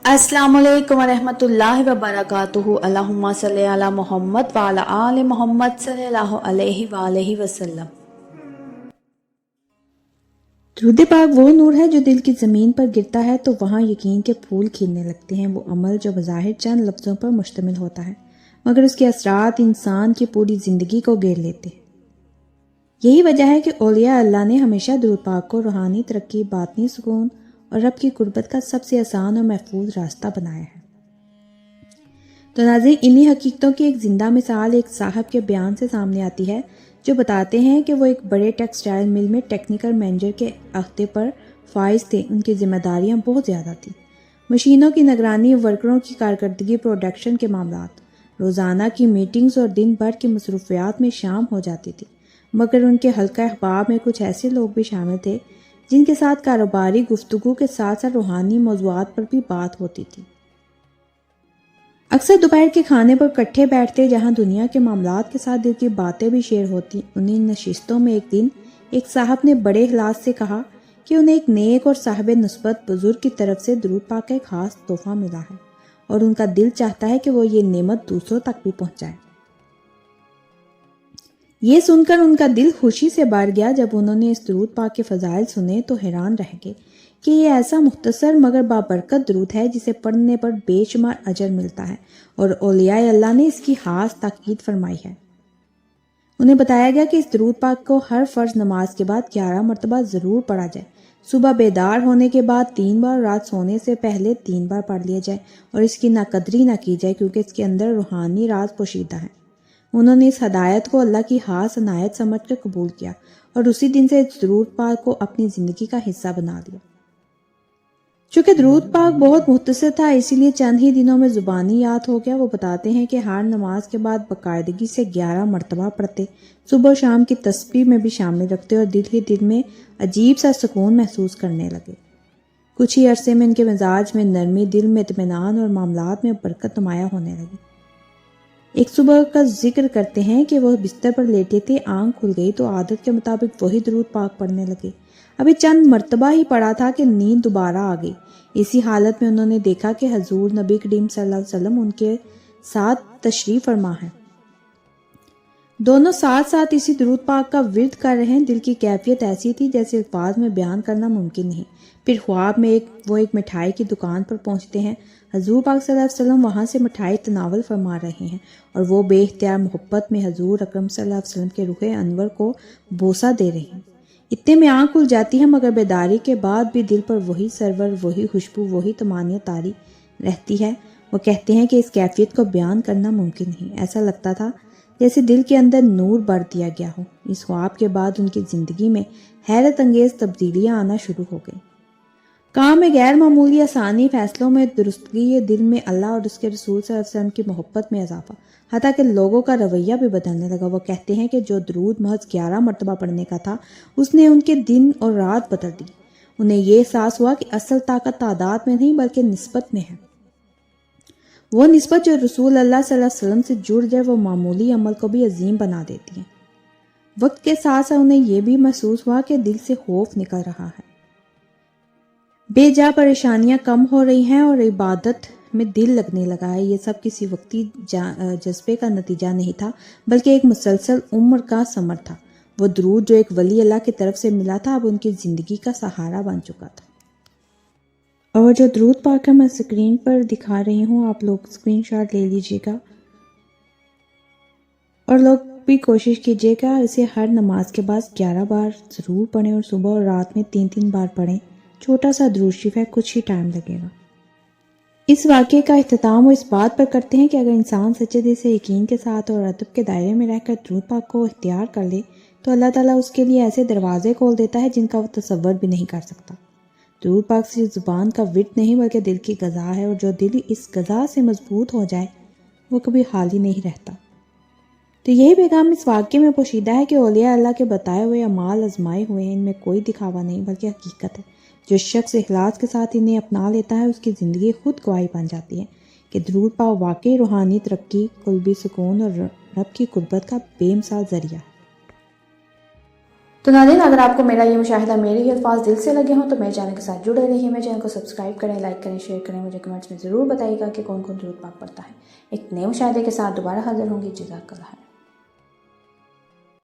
السلام علیکم ورحمۃ اللہ وبرکاتہ۔ اللہم صلی علی محمد وعلی آل محمد صلی اللہ علیہ وآلہ وسلم۔ درود پاک وہ نور ہے جو دل کی زمین پر گرتا ہے تو وہاں یقین کے پھول کھلنے لگتے ہیں۔ وہ عمل جو بظاہر چند لفظوں پر مشتمل ہوتا ہے مگر اس کے اثرات انسان کی پوری زندگی کو گھیر لیتے ہیں۔ یہی وجہ ہے کہ اولیاء اللہ نے ہمیشہ درود پاک کو روحانی ترقی، باطنی سکون اور رب کی قربت کا سب سے آسان اور محفوظ راستہ بنایا ہے۔ تو ناظرین، انہی حقیقتوں کی ایک زندہ مثال ایک صاحب کے بیان سے سامنے آتی ہے جو بتاتے ہیں کہ وہ ایک بڑے ٹیکسٹائل مل میں ٹیکنیکل مینیجر کے عہدے پر فائز تھے۔ ان کی ذمہ داریاں بہت زیادہ تھیں، مشینوں کی نگرانی، ورکروں کی کارکردگی، پروڈکشن کے معاملات، روزانہ کی میٹنگز اور دن بھر کی مصروفیات میں شام ہو جاتی تھی۔ مگر ان کے حلقہ احباب میں کچھ ایسے لوگ بھی شامل تھے جن کے ساتھ کاروباری گفتگو کے ساتھ ساتھ روحانی موضوعات پر بھی بات ہوتی تھی۔ اکثر دوپہر کے کھانے پر اکٹھے بیٹھتے جہاں دنیا کے معاملات کے ساتھ دل کی باتیں بھی شیئر ہوتی۔ انہیں نشستوں میں ایک دن ایک صاحب نے بڑے اخلاص سے کہا کہ انہیں ایک نیک اور صاحب نسبت بزرگ کی طرف سے درود پاک کا ایک خاص تحفہ ملا ہے اور ان کا دل چاہتا ہے کہ وہ یہ نعمت دوسروں تک بھی پہنچائے۔ یہ سن کر ان کا دل خوشی سے بھر گیا۔ جب انہوں نے اس درود پاک کے فضائل سنے تو حیران رہ گئے کہ یہ ایسا مختصر مگر بابرکت درود ہے جسے پڑھنے پر بے شمار اجر ملتا ہے، اور اولیاء اللہ نے اس کی خاص تاکید فرمائی ہے۔ انہیں بتایا گیا کہ اس درود پاک کو ہر فرض نماز کے بعد 11 مرتبہ ضرور پڑھا جائے، صبح بیدار ہونے کے بعد 3 بار، رات سونے سے پہلے 3 بار پڑھ لیا جائے، اور اس کی ناقدری نہ کی جائے کیونکہ اس کے اندر روحانی راز پوشیدہ ہے۔ انہوں نے اس ہدایت کو اللہ کی خاص عنایت سمجھ کر قبول کیا اور اسی دن سے اس درود پاک کو اپنی زندگی کا حصہ بنا لیا۔ چونکہ درود پاک بہت مختصر تھا اسی لیے چند ہی دنوں میں زبانی یاد ہو گیا۔ وہ بتاتے ہیں کہ ہر نماز کے بعد باقاعدگی سے 11 مرتبہ پڑھتے، صبح و شام کی تسبیح میں بھی شامل رکھتے اور دل ہی دل میں عجیب سا سکون محسوس کرنے لگے۔ کچھ ہی عرصے میں ان کے مزاج میں نرمی، دل میں اطمینان اور معاملات میں برکت نمایاں ہونے لگی۔ ایک صبح کا ذکر کرتے ہیں کہ وہ بستر پر لیٹے تھے، آنکھ کھل گئی تو عادت کے مطابق وہی درود پاک پڑھنے لگے۔ ابھی چند مرتبہ ہی پڑھا تھا کہ نیند دوبارہ آ گئی۔ اسی حالت میں انہوں نے دیکھا کہ حضور نبی کریم صلی اللہ علیہ وسلم ان کے ساتھ تشریف فرما ہے۔ دونوں ساتھ ساتھ اسی درود پاک کا ورد کر رہے ہیں۔ دل کی کیفیت ایسی تھی جیسے الفاظ میں بیان کرنا ممکن نہیں۔ پھر خواب میں وہ ایک مٹھائی کی دکان پر پہنچتے ہیں۔ حضور پاک صلی اللہ علیہ وسلم وہاں سے مٹھائی تناول فرما رہے ہیں اور وہ بے اختیار محبت میں حضور اکرم صلی اللہ علیہ وسلم کے رخ انور کو بوسہ دے رہے ہیں۔ اتنے میں آنکھ کھل جاتی ہے مگر بیداری کے بعد بھی دل پر وہی سرور، وہی خوشبو، وہی طمانینت طاری رہتی ہے۔ وہ کہتے ہیں کہ اس کیفیت کو بیان کرنا ممکن نہیں۔ ایسا لگتا تھا جیسے دل کے اندر نور بھر دیا گیا ہو۔ اس خواب کے بعد ان کی زندگی میں حیرت انگیز تبدیلیاں آنا شروع ہو گئیں۔ کام میں غیر معمولی آسانی، فیصلوں میں درستگی، دل میں اللہ اور اس کے رسول صلی اللہ علیہ وسلم کی محبت میں اضافہ، حتیٰ کہ لوگوں کا رویہ بھی بدلنے لگا۔ وہ کہتے ہیں کہ جو درود محض 11 مرتبہ پڑھنے کا تھا اس نے ان کے دن اور رات بدل دی۔ انہیں یہ احساس ہوا کہ اصل طاقت تعداد میں نہیں بلکہ نسبت میں ہے۔ وہ نسبت جو رسول اللہ صلی اللہ علیہ وسلم سے جڑ جائے وہ معمولی عمل کو بھی عظیم بنا دیتی ہے۔ وقت کے ساتھ ساتھ انہیں یہ بھی محسوس ہوا کہ دل سے خوف نکل رہا ہے، بے جا پریشانیاں کم ہو رہی ہیں اور عبادت میں دل لگنے لگا ہے۔ یہ سب کسی وقتی جذبے کا نتیجہ نہیں تھا بلکہ ایک مسلسل عمر کا ثمر تھا۔ وہ درود جو ایک ولی اللہ کی طرف سے ملا تھا اب ان کی زندگی کا سہارا بن چکا تھا۔ اور جو درود پاک میں اسکرین پر دکھا رہی ہوں، آپ لوگ اسکرین شاٹ لے لیجیے گا اور لوگ بھی کوشش کیجیے گا اسے ہر نماز کے بعد 11 بار ضرور پڑھیں اور صبح اور رات میں 3 بار پڑھیں۔ چھوٹا سا درود شریف ہے، کچھ ہی ٹائم لگے گا۔ اس واقعے کا اختتام وہ اس بات پر کرتے ہیں کہ اگر انسان سچے دل سے یقین کے ساتھ اور ادب کے دائرے میں رہ کر درود پاک کو اختیار کر لے تو اللہ تعالیٰ اس کے لیے ایسے دروازے کھول دیتا ہے جن کا وہ تصور بھی نہیں کر سکتا۔ درود پاک صرف زبان کا ورد نہیں بلکہ دل کی غذا ہے، اور جو دل اس غذا سے مضبوط ہو جائے وہ کبھی خالی نہیں رہتا۔ تو یہی پیغام اس واقعے میں پوشیدہ ہے کہ اولیاء اللہ کے بتائے ہوئے اعمال آزمائے ہوئے ہیں، ان میں کوئی دکھاوا نہیں بلکہ حقیقت ہے۔ جو شخص اخلاص کے ساتھ انہیں اپنا لیتا ہے اس کی زندگی خود گواہی بن جاتی ہے کہ درود پاک واقعی روحانی ترقی، قلبی سکون اور رب کی قربت کا بے مثال ذریعہ ہے۔ تو ناظرین، اگر آپ کو میرا یہ مشاہدہ، میرے یہ الفاظ دل سے لگے ہوں تو میرے چینل کے ساتھ جڑے رہیے، میرے چینل کو سبسکرائب کریں، لائک کریں، شیئر کریں، مجھے کمنٹس میں ضرور بتائیے گا کہ کون کون درود پاک پڑھتا ہے۔ ایک نئے مشاہدے کے ساتھ دوبارہ حاضر ہوں گی۔ جزاک اللہ خیر۔